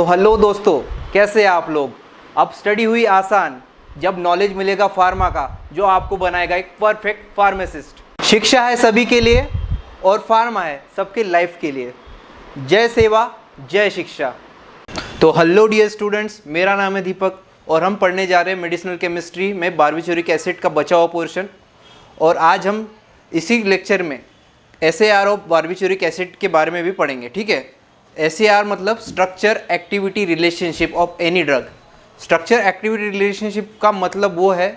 Hello दोस्तों, कैसे हैं आप लोग। अब स्टडी हुई आसान जब नॉलेज मिलेगा फार्मा का, जो आपको बनाएगा एक परफेक्ट फार्मासिस्ट। शिक्षा है सभी के लिए और फार्मा है सबके लाइफ के लिए। जय सेवा जय शिक्षा। तो हेलो डियर स्टूडेंट्स, मेरा नाम है दीपक और हम पढ़ने जा रहे हैं मेडिसिनल केमिस्ट्री में बारबिटूरिक एसिड का बचा हुआ पोर्शन। और आज हम इसी लेक्चर में SAR ऑफ बारबिटूरिक एसिड के बारे में भी पढ़ेंगे। ठीक है, SAR मतलब structure activity relationship of any drug. Structure activity relationship का मतलब वो है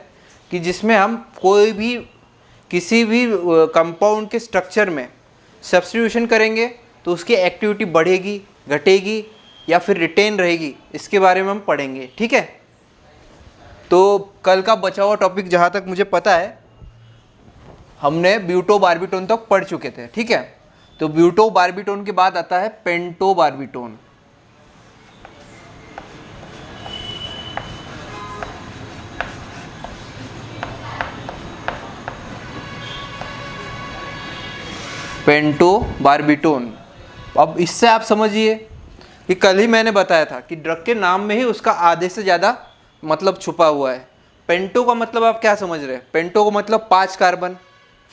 कि जिसमें हम कोई भी किसी भी कंपाउंड के स्ट्रक्चर में सब्स्टिट्यूशन करेंगे तो उसकी एक्टिविटी बढ़ेगी, घटेगी या फिर रिटेन रहेगी, इसके बारे में हम पढ़ेंगे। ठीक है, तो कल का बचा हुआ टॉपिक जहाँ तक मुझे पता है हमने ब्यूटोबार्बिटोन तक पढ़ चुके थे। ठीक है, तो ब्यूटोबार्बिटोन के बाद आता है पेंटोबार्बिटोन। पेंटोबार्बिटोन। अब इससे आप समझिए कि कल ही मैंने बताया था कि ड्रग के नाम में ही उसका आधे से ज़्यादा मतलब छुपा हुआ है। पेंटो का मतलब आप क्या समझ रहे हैं? पेंटो का मतलब 5 कार्बन।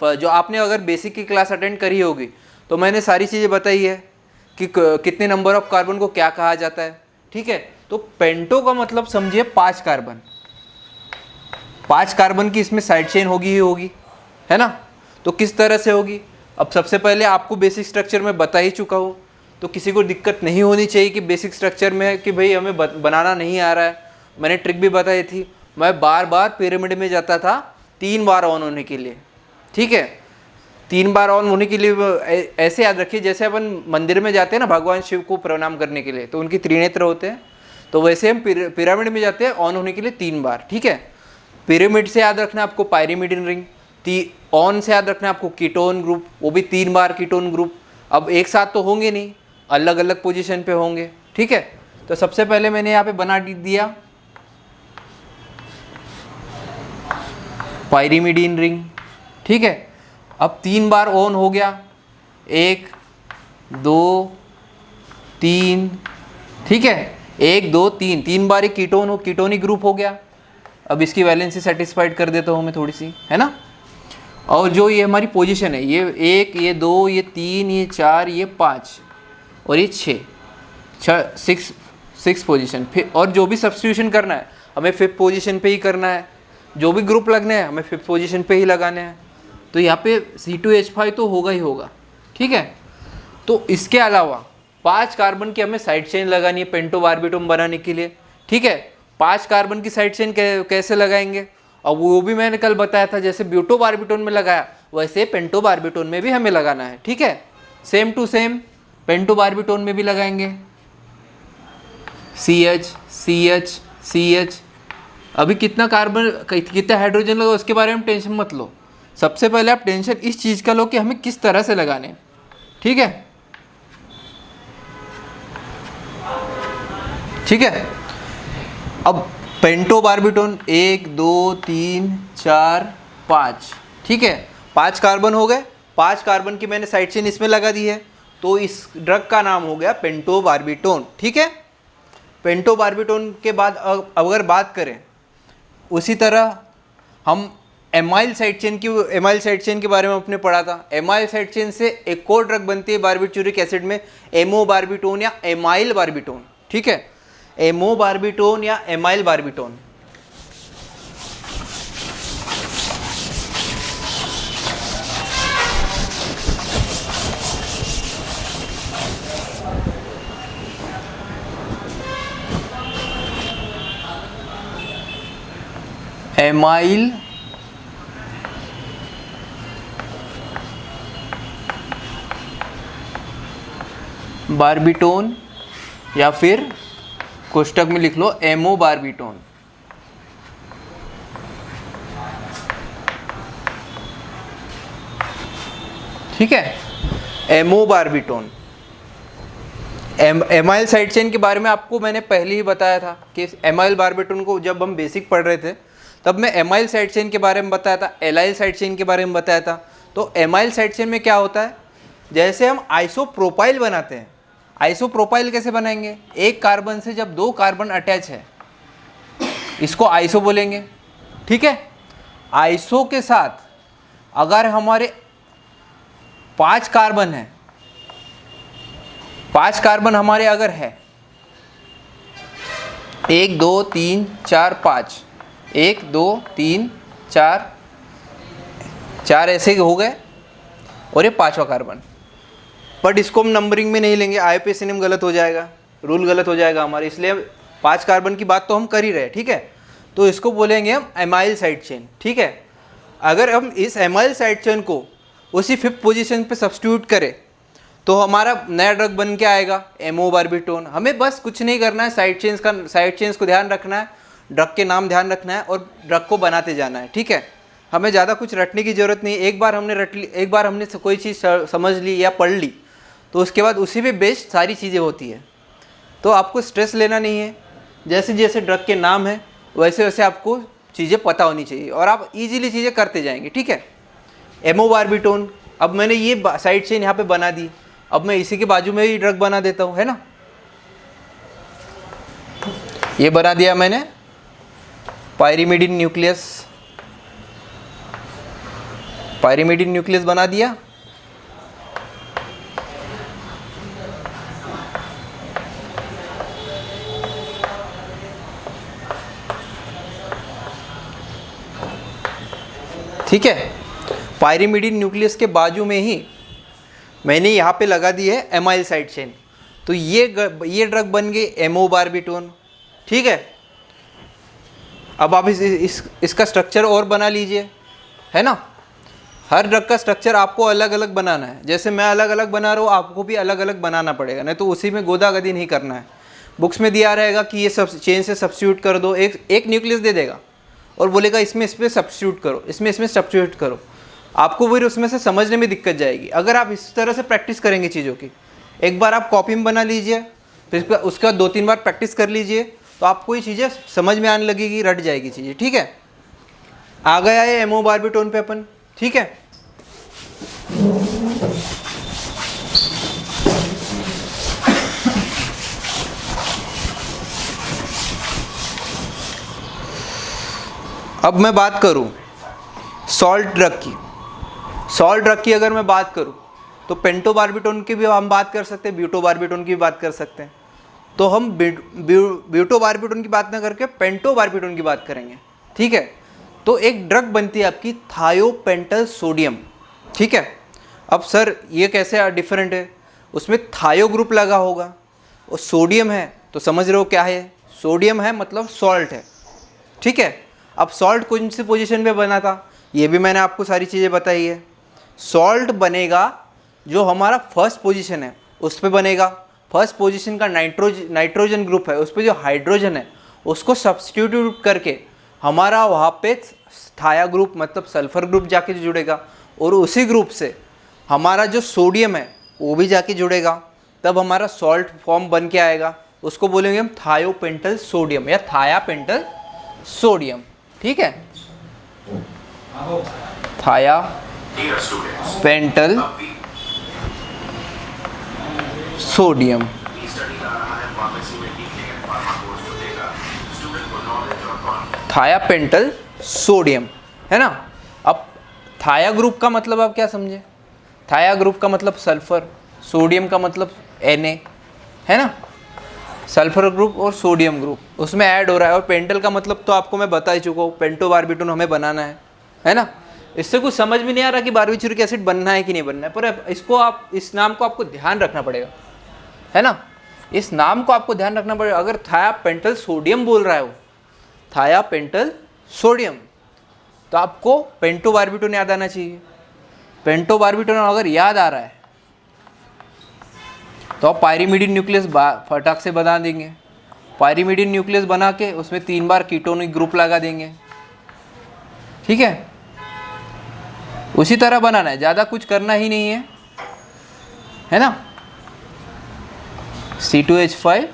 जो आपने अगर बेसिक की क्लास अटेंड करी होगी तो मैंने सारी चीज़ें बताई है कि कितने नंबर ऑफ कार्बन को क्या कहा जाता है। ठीक है, तो पेंटो का मतलब समझिए 5 कार्बन। 5 कार्बन की इसमें साइड चेन होगी ही होगी, है ना। तो किस तरह से होगी? अब सबसे पहले आपको बेसिक स्ट्रक्चर में बता ही चुका हूँ, तो किसी को दिक्कत नहीं होनी चाहिए कि बेसिक स्ट्रक्चर में कि भाई हमें बनाना नहीं आ रहा है। मैंने ट्रिक भी बताई थी, मैं बार बार पिरामिड में जाता था 3 बार ऑन होने के लिए। ठीक है, 3 बार ऑन होने के लिए ऐसे याद रखिए जैसे अपन मंदिर में जाते हैं ना भगवान शिव को प्रणाम करने के लिए, तो उनकी त्रिनेत्र होते हैं, तो वैसे हम पिरामिड में जाते हैं ऑन होने के लिए 3 बार। ठीक है, पिरामिड से याद रखना आपको पायरीमिडीन रिंग, ऑन से याद रखना आपको कीटोन ग्रुप, वो भी 3 बार कीटोन ग्रुप। अब एक साथ तो होंगे नहीं, अलग अलग पोजीशन पे होंगे। ठीक है, तो सबसे पहले मैंने यहाँ पे बना दिया पायरीमिडीन रिंग। ठीक है, अब 3 बार ऑन हो गया, 1 2 3। ठीक है, 1 2 3, 3 बार एक कीटोन हो, कीटोनिक ग्रुप हो गया। अब इसकी वैलेंसी सेटिस्फाइड कर देता हूँ मैं थोड़ी सी, है ना। और जो ये हमारी पोजीशन है, ये 1 ये 2 ये 3 ये 4 ये 5 और ये 6 पोजीशन। फिर और जो भी सब्स्टिट्यूशन करना है हमें 5th पोजीशन पे ही करना है, जो भी ग्रुप लगने हैं हमें 5th पोजीशन पे ही लगाने हैं। तो यहाँ पे C2H5 तो होगा ही होगा। ठीक है, तो इसके अलावा 5 कार्बन की हमें साइड चेन लगानी है पेंटोबार्बिटोन बनाने के लिए। ठीक है, 5 कार्बन की साइड चेन कैसे लगाएंगे? अब वो भी मैंने कल बताया था, जैसे ब्यूटोबार्बिटोन में लगाया वैसे पेंटोबार्बिटोन में भी हमें लगाना है। ठीक है, सेम टू सेम पेंटोबार्बिटोन में भी लगाएंगे CH CH CH। अभी कितना कार्बन कितना हाइड्रोजन लगा उसके बारे में टेंशन मत लो, सबसे पहले आप टेंशन इस चीज़ का लो कि हमें किस तरह से लगाने। ठीक है, ठीक है। अब पेंटोबार्बिटोन 1 2 3 4 5। ठीक है, 5 कार्बन हो गए। 5 कार्बन की मैंने साइड चेन इसमें लगा दी है, तो इस ड्रग का नाम हो गया पेंटोबार्बिटोन। ठीक है, पेंटोबार्बिटोन के बाद अगर बात करें उसी तरह हम एमाइल साइड चेन के बारे में आपने पढ़ा था। एमाइल साइड चेन से एक और ड्रग बनती है बारबिटूरिक एसिड में, एमोबार्बिटोन या एमाइल बार्बिटोन। ठीक है, एमोबार्बिटोन या एमाइल बार्बिटोन। एमाइल बार्बिटोन या फिर कोष्टक में लिख लो एमोबार्बिटोन। ठीक है, एमोबार्बिटोन। एमाइल साइड चेन के बारे में आपको मैंने पहले ही बताया था कि एमाइल बार्बिटोन को जब हम बेसिक पढ़ रहे थे तब मैं एमाइल साइड चेन के बारे में बताया था, एलाइल साइड चेन के बारे में बताया था। तो एमाइल साइड चेन में क्या होता है, जैसे हम आइसोप्रोपाइल बनाते हैं आइसोप्रोपाइल कैसे बनाएंगे? एक कार्बन से जब 2 कार्बन अटैच है इसको आइसो बोलेंगे, ठीक है। आइसो के साथ अगर हमारे 5 कार्बन है, 5 कार्बन हमारे अगर है 1 2 3 4 5, 1 2 3 4 4 ऐसे हो गए और ये 5वां कार्बन। बट इसको हम नंबरिंग में नहीं लेंगे, आईयूपीएसी गलत हो जाएगा, रूल गलत हो जाएगा हमारे, इसलिए 5 कार्बन की बात तो हम कर ही रहे हैं, ठीक है। तो इसको बोलेंगे हम एमाइल साइड चेन, ठीक है। अगर हम इस एमाइल साइड चेन को उसी 5th पोजीशन पे सब्स्टिट्यूट करें तो हमारा नया ड्रग बन के आएगा एमोबार्बिटोन। हमें बस कुछ नहीं करना है, साइड चेन्स को ध्यान रखना है, ड्रग के नाम ध्यान रखना है और ड्रग को बनाते जाना है, ठीक है। हमें ज़्यादा कुछ रटने की ज़रूरत नहीं। एक बार हमने कोई चीज़ समझ ली या पढ़ ली तो उसके बाद उसी पे बेस्ड सारी चीज़ें होती है। तो आपको स्ट्रेस लेना नहीं है, जैसे जैसे ड्रग के नाम है वैसे वैसे आपको चीज़ें पता होनी चाहिए और आप इजीली चीज़ें करते जाएंगे, ठीक है। एमोबार्बिटोन, अब मैंने ये साइड चेन यहाँ पे बना दी, अब मैं इसी के बाजू में ही ड्रग बना देता हूँ, है ना। ये बना दिया मैंने पायरिमिडिन न्यूक्लियस बना दिया। ठीक है, पायरिमिडिन न्यूक्लियस के बाजू में ही मैंने यहाँ पे लगा दी है एमाइल साइड चेन, तो ये ड्रग बन गई एमोबार्बिटोन, ठीक है। अब आप इसका स्ट्रक्चर और बना लीजिए, है ना। हर ड्रग का स्ट्रक्चर आपको अलग अलग बनाना है, जैसे मैं अलग अलग बना रहा हूँ आपको भी अलग अलग बनाना पड़ेगा, नहीं तो उसी में गोदागदी नहीं करना है। बुक्स में दिया रहेगा कि ये सब चेन से सब्स्टिट्यूट कर दो, एक न्यूक्लियस दे देगा और बोलेगा इसमें इस पर सब्स्टिट्यूट करो, इसमें सब्स्टिट्यूट करो, आपको फिर उसमें से समझने में दिक्कत जाएगी। अगर आप इस तरह से प्रैक्टिस करेंगे चीज़ों की, एक बार आप कॉपी में बना लीजिए, फिर उसके बाद 2-3 बार प्रैक्टिस कर लीजिए, तो आपको ये चीज़ें समझ में आने लगेगी, रट जाएगी चीज़ें, ठीक है। आ गया है एमोबार्बिटोन पे अपन, ठीक है। अब मैं बात करूं सॉल्ट ड्रग की अगर मैं बात करूं तो पेंटोबार्बिटोन की भी हम बात कर सकते हैं, ब्यूटोबार्बिटोन की भी बात कर सकते हैं। तो हम ब्यूटोबार्बिटोन की बात ना करके पेंटोबार्बिटोन की बात करेंगे, ठीक है। तो एक ड्रग बनती है आपकी थायोपेंटल सोडियम, ठीक है। अब सर ये कैसे डिफरेंट है, उसमें थायो ग्रुप लगा होगा और सोडियम है, तो समझ रहे हो क्या है, सोडियम है मतलब सॉल्ट है, ठीक है। अब सॉल्ट कौन सी पोजीशन पे बना था, ये भी मैंने आपको सारी चीज़ें बताई है। सॉल्ट बनेगा जो हमारा फर्स्ट पोजीशन है उस पे बनेगा, फर्स्ट पोजीशन का नाइट्रोजन ग्रुप है, उस पर जो हाइड्रोजन है उसको सब्स्टिट्यूट करके हमारा वहाँ पे थाया ग्रुप मतलब सल्फर ग्रुप जाके जुड़ेगा और उसी ग्रुप से हमारा जो सोडियम है वो भी जाके जुड़ेगा, तब हमारा सॉल्ट फॉर्म बन के आएगा, उसको बोलेंगे हम थायोपेंटल सोडियम या थायापेंटल सोडियम, ठीक है। थायापेंटल सोडियम, थायापेंटल सोडियम, है ना। अब थाया ग्रुप का मतलब आप क्या समझे, थाया ग्रुप का मतलब सल्फर, सोडियम का मतलब Na, है ना। सल्फर ग्रुप और सोडियम ग्रुप उसमें ऐड हो रहा है, और पेंटल का मतलब तो आपको मैं बता ही चुका हूँ, पेंटोबार्बिटोन हमें बनाना है ना। इससे कुछ समझ में नहीं आ रहा कि बारबीट्यूरिक एसिड बनना है कि नहीं बनना है, पर इसको आप इस नाम को आपको ध्यान रखना पड़ेगा, है ना। इस नाम को आपको ध्यान रखना पड़ेगा। अगर थायापेंटल सोडियम बोल रहा है वो, थायापेंटल सोडियम, तो आपको पेंटोबार्बिटोन याद आना चाहिए। पेंटोबार्बिटोन अगर याद आ रहा है तो आप पायरिमिडिन न्यूक्लियस फटाक से बना देंगे। पायरिमिडिन न्यूक्लियस बना के उसमें 3 बार कीटोनिक ग्रुप लगा देंगे, ठीक है। उसी तरह बनाना है, ज़्यादा कुछ करना ही नहीं है ना। C2H5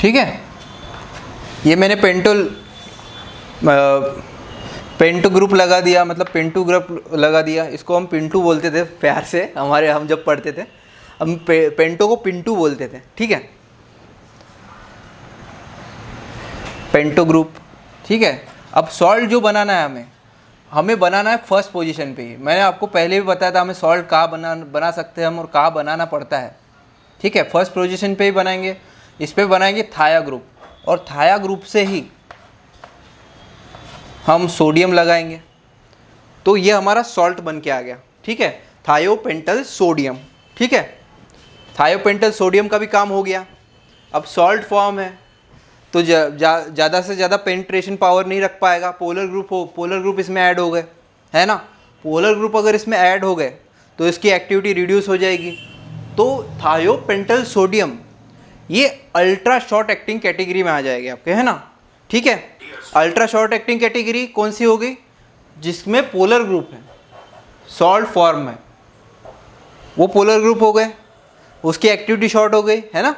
ठीक है, ये मैंने पेंटो ग्रुप लगा दिया, मतलब पेंटू ग्रुप लगा दिया। इसको हम पिंटू बोलते थे प्यार से, हम जब पढ़ते थे हम पेंटो को पिंटू बोलते थे, ठीक है, पेंटो ग्रुप, ठीक है। अब सॉल्ट जो बनाना है हमें बनाना है फर्स्ट पोजीशन पे ही। मैंने आपको पहले भी बताया था हमें सॉल्ट कहाँ बना सकते हैं हम और कहाँ बनाना पड़ता है, ठीक है। फर्स्ट पोजीशन पे ही बनाएंगे, इस पे बनाएंगे थाया ग्रुप, और थाया ग्रुप से ही हम सोडियम लगाएंगे, तो ये हमारा सॉल्ट बन के आ गया, ठीक है, थायोपेंटल सोडियम, ठीक है। थायोपेंटल सोडियम का भी काम हो गया। अब सॉल्ट फॉर्म है तो ज़्यादा से ज़्यादा पेनिट्रेशन पावर नहीं रख पाएगा। पोलर ग्रुप इसमें ऐड हो गए, है ना। पोलर ग्रुप अगर इसमें ऐड हो गए तो इसकी एक्टिविटी रिड्यूस हो जाएगी। तो थायोपेंटल सोडियम ये अल्ट्रा शॉर्ट एक्टिंग कैटेगरी में आ जाएगी आपके, है ना, ठीक है। अल्ट्रा शॉर्ट एक्टिंग कैटेगरी कौन सी होगी? जिसमें पोलर ग्रुप है, सॉल्ट फॉर्म में, वो पोलर ग्रुप हो गए, उसकी एक्टिविटी शॉर्ट हो गई, है ना।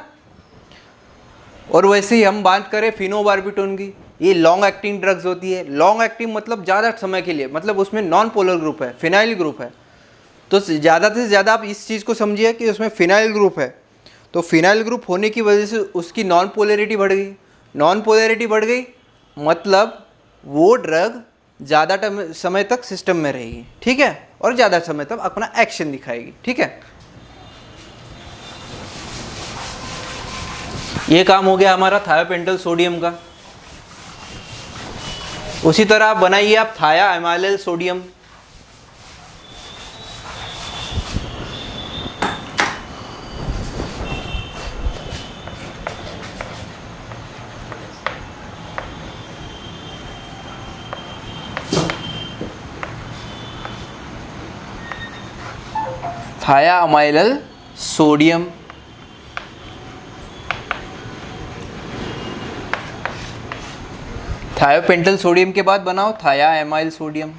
और वैसे ही हम बात करें फिनोबार्बिटोन की, ये लॉन्ग एक्टिंग ड्रग्स होती है। लॉन्ग एक्टिंग मतलब ज़्यादा समय के लिए, मतलब उसमें नॉन पोलर ग्रुप है, फिनाइल ग्रुप है। तो ज़्यादा से ज़्यादा आप इस चीज़ को समझिए कि उसमें फिनाइल ग्रुप है, तो फिनाइल ग्रुप होने की वजह से उसकी नॉन पोलैरिटी बढ़ गई। नॉन पोलैरिटी बढ़ गई मतलब वो ड्रग ज़्यादा समय तक सिस्टम में रहेगी, ठीक है, और ज़्यादा समय तक अपना एक्शन दिखाएगी, ठीक है। ये काम हो गया हमारा थायोपेंटल सोडियम का। उसी तरह आप बनाइए आप थाया एमाइल सोडियम। थाया अमाइल सोडियम, थायोपेंटल सोडियम के बाद बनाओ थाया एमाइल सोडियम।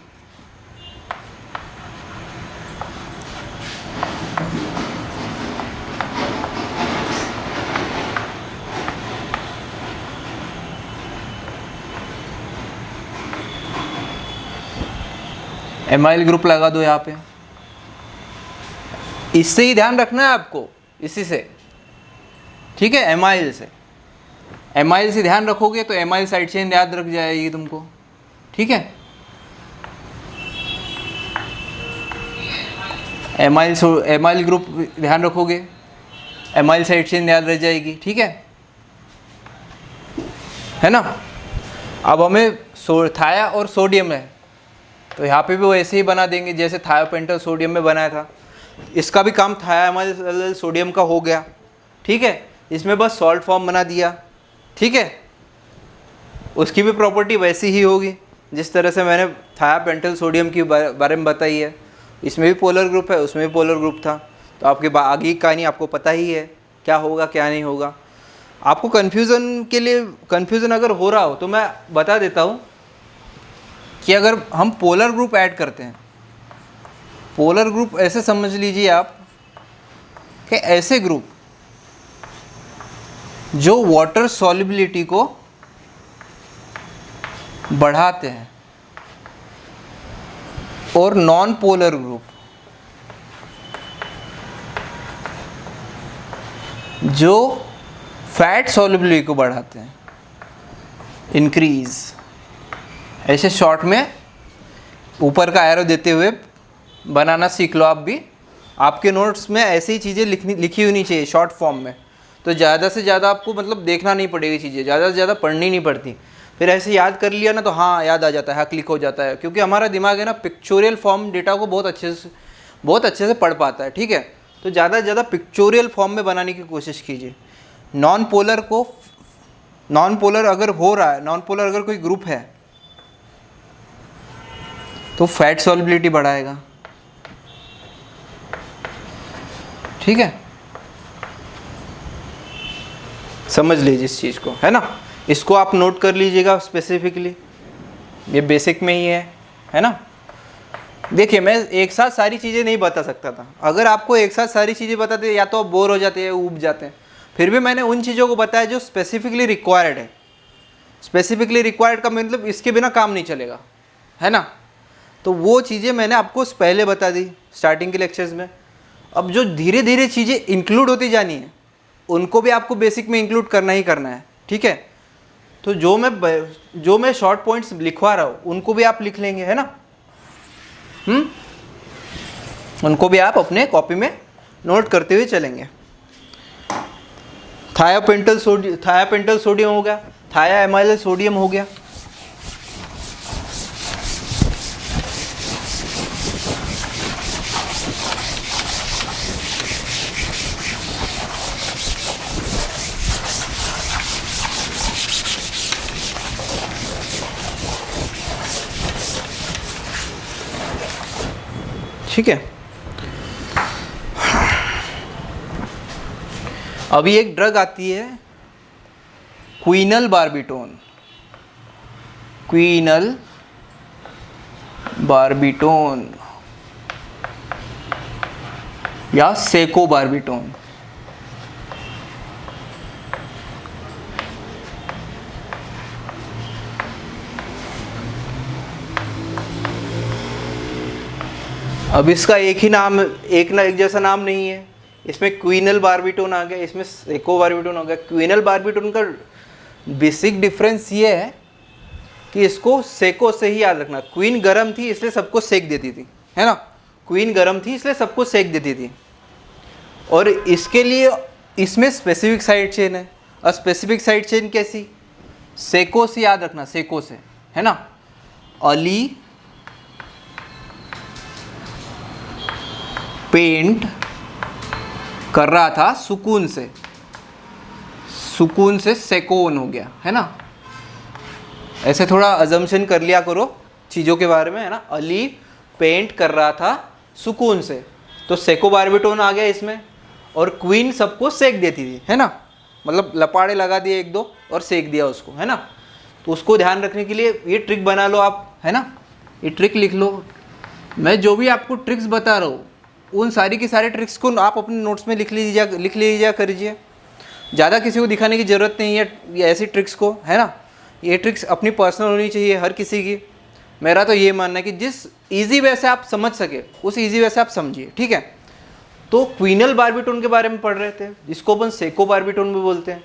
एमाइल ग्रुप लगा दो यहाँ पे। इससे ही ध्यान रखना है आपको, इसी से, ठीक है, एमाइल से। एमाइल से ध्यान रखोगे तो एमाइल साइड चेन याद रख जाएगी तुमको, ठीक है। एमाइल ग्रुप ध्यान रखोगे, एमाइल साइड चेन याद रह जाएगी, ठीक है ना। अब हमें थाया और सोडियम है तो यहाँ पे भी वैसे ही बना देंगे जैसे थायोपेंटल सोडियम में बनाया था। इसका भी काम थाया एमाइल सोडियम का हो गया, ठीक है। इसमें बस सॉल्ट फॉर्म बना दिया, ठीक है। उसकी भी प्रॉपर्टी वैसी ही होगी जिस तरह से मैंने थायोपेंटल सोडियम की बारे में बताई है। इसमें भी पोलर ग्रुप है, उसमें भी पोलर ग्रुप था, तो आपके आगे की कहानी आपको पता ही है क्या होगा क्या नहीं होगा। आपको कन्फ्यूज़न अगर हो रहा हो तो मैं बता देता हूँ कि अगर हम पोलर ग्रुप ऐड करते हैं, पोलर ग्रुप ऐसे समझ लीजिए आप कि ऐसे ग्रुप जो वाटर सॉल्युबिलिटी को बढ़ाते हैं, और नॉन पोलर ग्रुप जो फैट सॉल्युबिलिटी को बढ़ाते हैं, इंक्रीज। ऐसे शॉर्ट में ऊपर का एरो देते हुए बनाना सीख लो आप भी। आपके नोट्स में ऐसी ही चीज़ें लिखी होनी चाहिए शॉर्ट फॉर्म में, तो ज़्यादा से ज़्यादा आपको मतलब देखना नहीं पड़ेगी चीज़ें, ज़्यादा से ज़्यादा पढ़नी नहीं पड़ती। फिर ऐसे याद कर लिया ना तो हाँ याद आ जाता है, हाँ क्लिक हो जाता है, क्योंकि हमारा दिमाग है ना पिक्चोरियल फॉर्म डेटा को बहुत अच्छे से पढ़ पाता है, ठीक है। तो ज़्यादा से ज़्यादा पिक्चोरियल फॉर्म में बनाने की कोशिश कीजिए। नॉन पोलर अगर हो रहा है, नॉन पोलर अगर कोई ग्रुप है तो फैट सॉल्युबिलिटी बढ़ाएगा, ठीक है। समझ लीजिए इस चीज़ को, है ना। इसको आप नोट कर लीजिएगा स्पेसिफिकली, ये बेसिक में ही है ना। देखिए मैं एक साथ सारी चीज़ें नहीं बता सकता था, अगर आपको एक साथ सारी चीज़ें बताते या तो आप बोर हो जाते हैं, ऊब जाते हैं। फिर भी मैंने उन चीज़ों को बताया जो स्पेसिफिकली रिक्वायर्ड है, स्पेसिफिकली रिक्वायर्ड का मतलब इसके बिना काम नहीं चलेगा, है ना। तो वो चीज़ें मैंने आपको पहले बता दी स्टार्टिंग के लेक्चर्स में। अब जो धीरे धीरे चीज़ें इंक्लूड होती जानी है उनको भी आपको बेसिक में इंक्लूड करना ही करना है, ठीक है। तो जो मैं शॉर्ट पॉइंट्स लिखवा रहा हूँ उनको भी आप लिख लेंगे, है ना। उनको भी आप अपने कॉपी में नोट करते हुए चलेंगे। थायापेंटल सोडियम हो गया, थाया एमाइल सोडियम हो गया। ठीक है। अभी एक ड्रग आती है क्विनल बारबिटोन, क्विनल बारबिटोन या सेको बारबिटोन। अब इसका एक ही नाम, एक जैसा नाम नहीं है। इसमें क्विनल बारबिटोन आ गया, इसमें सेको बारबिटोन आ गया। क्विनल बारबिटोन का बेसिक डिफरेंस ये है कि इसको सेको से ही याद रखना। क्वीन गरम थी इसलिए सबको सेक देती थी, है ना। क्वीन गरम थी इसलिए सबको सेक देती थी। और इसके लिए इसमें स्पेसिफिक साइड चेन है। और स्पेसिफिक साइड चेन कैसी? सेको से याद रखना, सेको से, है ना। अली पेंट कर रहा था सुकून से, सुकून से सेकोन हो गया, है ना। ऐसे थोड़ा अजम्पशन कर लिया करो चीज़ों के बारे में, है ना। अली पेंट कर रहा था सुकून से, तो सेको बारबिटोन आ गया इसमें। और क्वीन सबको सेक देती थी, है ना। मतलब लपाड़े लगा दिए एक दो और सेक दिया उसको, है ना। तो उसको ध्यान रखने के लिए ये ट्रिक बना लो आप, है ना। ये ट्रिक लिख लो। मैं जो भी आपको ट्रिक्स बता रहा हूँ उन सारी की सारी ट्रिक्स को आप अपने नोट्स में लिख लीजिए करिए। ज़्यादा किसी को दिखाने की ज़रूरत नहीं है ये ऐसी ट्रिक्स को, है ना। ये ट्रिक्स अपनी पर्सनल होनी चाहिए हर किसी की। मेरा तो ये मानना है कि जिस इजी वे से आप समझ सके उस इजी वे से आप समझिए, ठीक है। तो क्विनल बारबिटोन के बारे में पढ़ रहे थे, जिसको अपन सेको बारबिटोन भी बोलते हैं।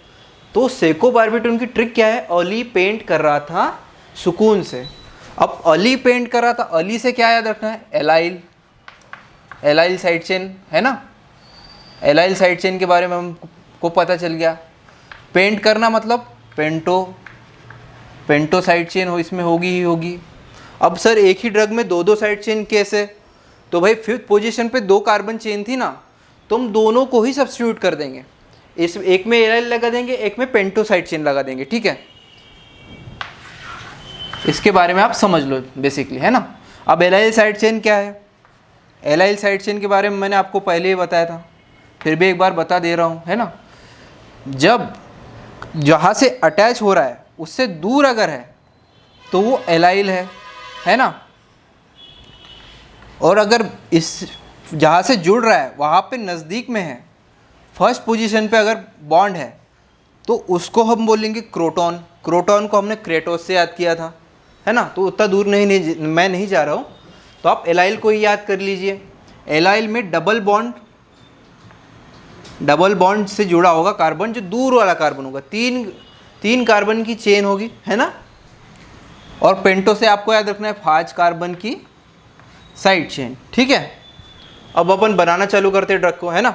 तो सेको बारबिटोन की ट्रिक क्या है? अली पेंट कर रहा था सुकून से। अब अली पेंट कर रहा था, अली से क्या याद रखना है? एलाइल, एलाइल साइड चेन, है ना। एलाइल साइड चेन के बारे में हमको पता चल गया। पेंट करना मतलब पेंटो साइड चेन हो, इसमें होगी ही होगी। अब सर एक ही ड्रग में दो साइड चेन कैसे? तो भाई फिफ्थ पोजीशन पे 2 कार्बन चेन थी ना, तो हम दोनों को ही सब्स्टिट्यूट कर देंगे। इस एक में एलाइल लगा देंगे, एक में पेंटो साइड चेन लगा देंगे, ठीक है। इसके बारे में आप समझ लो बेसिकली, है ना। अब एलाइल साइड चेन क्या है? एलाइल साइड चेन के बारे में मैंने आपको पहले ही बताया था, फिर भी एक बार बता दे रहा हूँ, है ना। जब जहाँ से अटैच हो रहा है उससे दूर अगर है तो वो एलाइल है ना। और अगर इस जहाँ से जुड़ रहा है वहाँ पे नज़दीक में है, फर्स्ट पोजीशन पे अगर बॉन्ड है तो उसको हम बोलेंगे क्रोटॉन। क्रोटॉन को हमने क्रेटोस से याद किया था, है ना। तो उतना दूर मैं नहीं जा रहा हूँ, तो आप एलाइल को ही याद कर लीजिए। एलाइल में डबल बॉन्ड से जुड़ा होगा कार्बन, जो दूर वाला कार्बन होगा। तीन कार्बन की चेन होगी, है ना। और पेंटो से आपको याद रखना है 5 कार्बन की साइड चेन, ठीक है। अब अपन बनाना चालू करते हैं ड्रग को, है ना।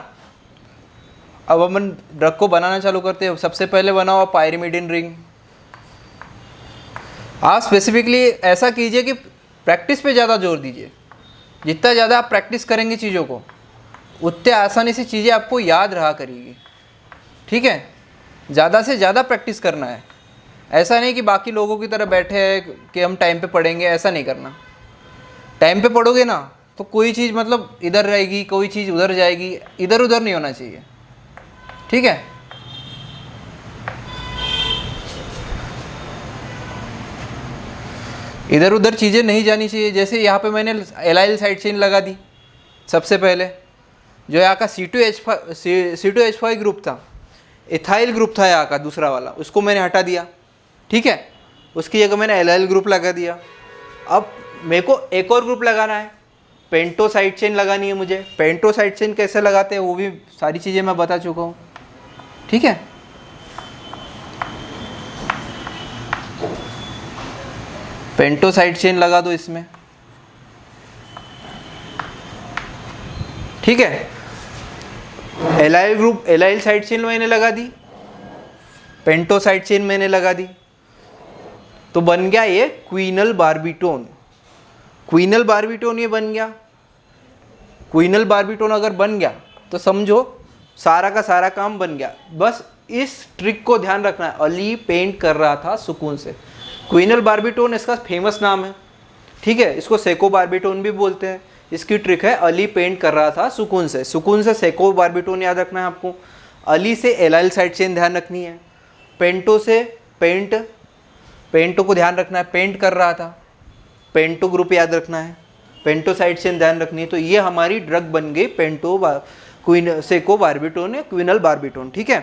अब अपन ड्रग को बनाना चालू करते हैं। सबसे पहले बना हुआ पायरिमिडिन रिंग। आप स्पेसिफिकली ऐसा कीजिए कि प्रैक्टिस पे ज़्यादा जोर दीजिए। जितना ज़्यादा आप प्रैक्टिस करेंगे चीज़ों को, उतने आसानी से चीज़ें आपको याद रहा करेगी, ठीक है। ज़्यादा से ज़्यादा प्रैक्टिस करना है। ऐसा नहीं कि बाकी लोगों की तरह बैठे हैं कि हम टाइम पे पढ़ेंगे, ऐसा नहीं करना। टाइम पे पढ़ोगे ना तो कोई चीज़ मतलब इधर रहेगी, कोई चीज़ उधर जाएगी, इधर उधर नहीं होना चाहिए, ठीक है। इधर उधर चीज़ें नहीं जानी चाहिए। जैसे यहाँ पे मैंने एलाइल साइड चेन लगा दी सबसे पहले, जो यहाँ का C2H5 ग्रुप था, इथाइल ग्रुप था यहाँ का दूसरा वाला, उसको मैंने हटा दिया, ठीक है, उसकी जगह मैंने एलाइल ग्रुप लगा दिया। अब मेरे को एक और ग्रुप लगाना है, पेंटो साइड चेन लगानी है मुझे। पेंटो साइड चेन कैसे लगाते हैं वो भी सारी चीज़ें मैं बता चुका हूँ, ठीक है। पेंटो साइड चेन लगा दो इसमें, ठीक है। Allyl group, allyl side chain मैंने लगा दी, पेंटो साइड चेन मैंने लगा दी, तो बन गया ये क्विनल बारबीटोन। क्विनल बारबीटोन ये बन गया। क्विनल बारबीटोन अगर बन गया तो समझो सारा का सारा काम बन गया। बस इस ट्रिक को ध्यान रखना है, अली पेंट कर रहा था सुकून से। क्विनल बारबीटोन इसका फेमस नाम है, ठीक है। इसको सेको बारबीटोन भी बोलते हैं। इसकी ट्रिक है अली पेंट कर रहा था सुकून से। सुकून से सेको बारबीटोन याद रखना है आपको। अली से एलाइल साइड चेन ध्यान रखनी है। पेंटो से पेंट, पेंटो को ध्यान रखना है, पेंट कर रहा था, पेंटो ग्रुप याद रखना है, पेंटो साइड चेन ध्यान रखनी है। तो ये हमारी ड्रग बन गई पेंटो सेको बारबीटोन या क्विनल बारबीटोन, ठीक है।